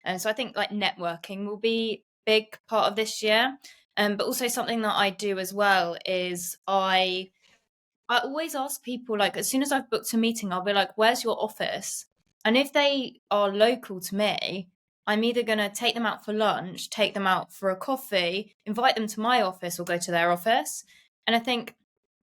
And so I think like networking will be a big part of this year. But also something that I do as well is I always ask people, like, as soon as I've booked a meeting, I'll be like, where's your office? And if they are local to me, I'm either going to take them out for lunch, take them out for a coffee, invite them to my office, or go to their office. And I think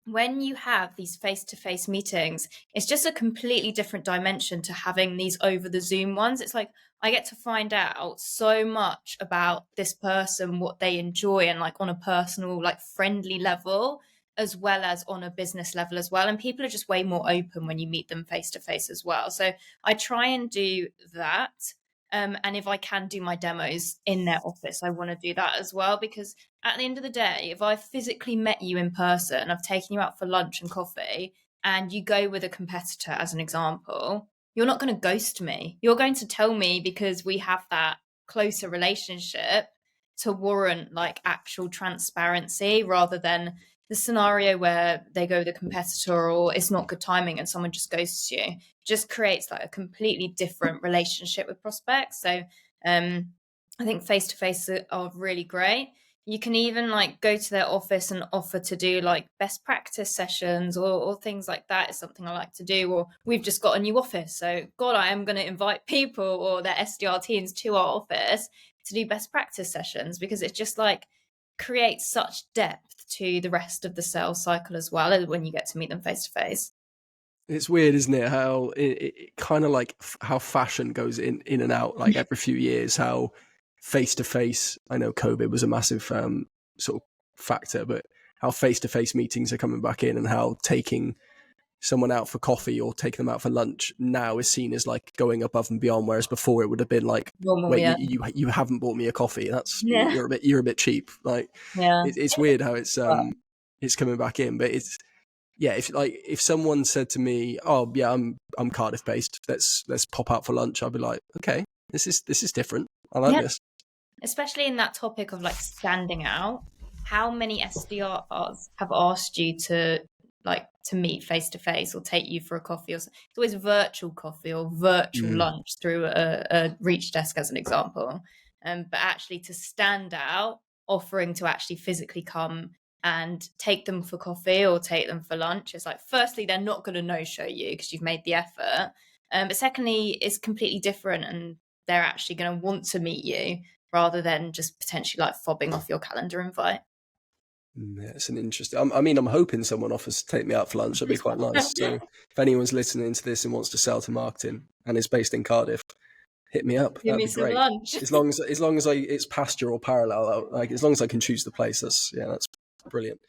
when you have these face-to-face meetings, it's just a completely different dimension to having these over the Zoom ones. It's like I get to find out so much about this person, what they enjoy, and like on a personal, like friendly level, as well as on a business level as well. And people are just way more open when you meet them face to face as well. So I try and do that. And if I can do my demos in their office, I want to do that as well, because at the end of the day, if I physically met you in person, I've taken you out for lunch and coffee, and you go with a competitor as an example, you're not going to ghost me. You're going to tell me, because we have that closer relationship to warrant like actual transparency, rather than the scenario where they go with a competitor or it's not good timing and someone just ghosts you. It just creates like a completely different relationship with prospects. So I think face to face are really great. You can even like go to their office and offer to do like best practice sessions or things like that is something I like to do. Or we've just got a new office, so God, I am going to invite people or their SDR teams to our office to do best practice sessions, because it's just like creates such depth to the rest of the sales cycle as well when you get to meet them face to face. It's weird, isn't it? How it kind of like how fashion goes in and out like every few years, how face to face, I know COVID was a massive sort of factor, but how face to face meetings are coming back in, and how taking someone out for coffee or taking them out for lunch now is seen as like going above and beyond, whereas before it would have been like, Normal, wait, yeah. you haven't bought me a coffee, that's Yeah. you're a bit cheap. Like Yeah. it's weird how it's coming back in. But it's, yeah, if someone said to me, oh yeah, I'm Cardiff based, let's pop out for lunch, I'd be like, okay, this is different, I like this. Especially in that topic of like standing out. How many SDRs have asked you to meet face to face or take you for a coffee? Or it's always virtual coffee or virtual lunch through a reach desk as an example. But actually to stand out, offering to actually physically come and take them for coffee or take them for lunch, it's like, firstly, they're not going to no-show you because you've made the effort. But secondly, it's completely different, and they're actually going to want to meet you rather than just potentially like fobbing off your calendar invite. Yeah, it's an interesting. I mean, I'm hoping someone offers to take me out for lunch. That'd be quite nice. So if anyone's listening to this and wants to sell to marketing and is based in Cardiff, hit me up. Give That'd me be some great. lunch. As long as it's pasture or parallel, like as long as I can choose the place, that's brilliant.